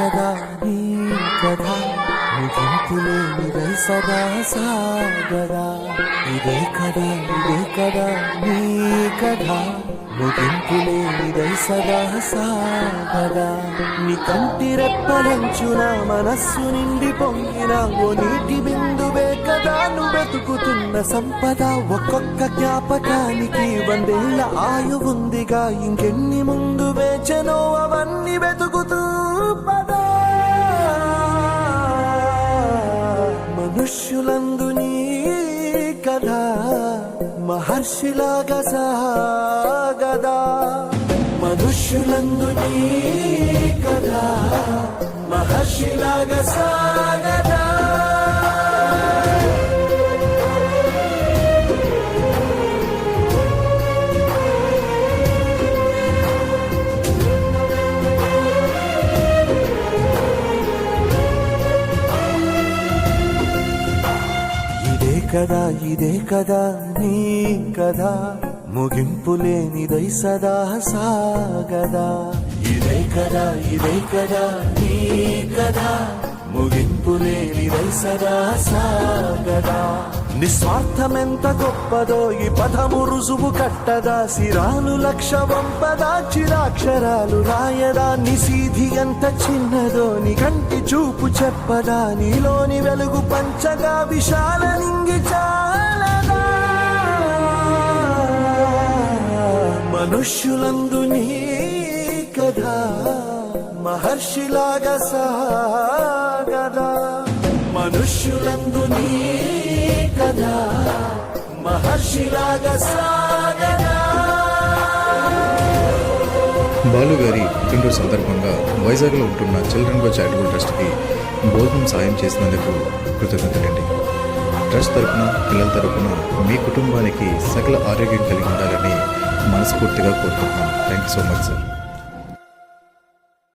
కదా నీ కథ ముగింపులేనిదై సదా సాగదా ఇదే కదా నీ కథ ముగింపులేనిదై సదా సాగదా నీ కంటి రెప్పలంచున మనస్సు నిండి పొంగిన ఓ నీటి బిందువే కదా నువ్వు వెతుకుతున్న సంపద ఒక్కొక్క జ్ఞాపకానికి 100 ఏళ్ల ఆయువుందిగా ఇంకెన్ని ముందు వేచనో అవన్నీ వెతుకుతూ పదా మనుష్యులందు నీ కథ మహర్షిలాగా సాగదా మనుష్యులందు నీ కథ మహర్షిలాగా సాగదా ఇదే కదా నీ కథ ముగింపులేనిదై సదా సాగదా ఇదే కదా నీ కథ ముగింపులేనిదై సదా సాగదా నిస్వార్థమెంత గొప్పదో ఈ పదము రుజువు కట్టదా సిరాలు లక్ష వంపదా చిరాక్షరాలు రాయదా నిసీధి ఎంత చిన్నదో నీ కంటి చూపు చెప్పదా నీలోని వెలుగు పంచగా విశాల నింగి చాలదా మనుష్యులందు నీ కథ మహర్షిలాగా సాగదా మనుష్యులందు నీ కథ మహర్షిలాగా సాగదా. బాలు గారి పుట్టినరోజు సందర్భంగా వైజాగ్లో ఉంటున్న చిల్డ్రన్ గో చారిటబుల్ ట్రస్ట్కి భోజనం సాయం చేసినందుకు కృతజ్ఞతలండి. ట్రస్ట్ తరఫున పిల్లల తరఫున మీ కుటుంబానికి సకల ఆరోగ్యం కలిగి ఉండాలని మనస్ఫూర్తిగా కోరుకుంటున్నాను. Thank you so much sir.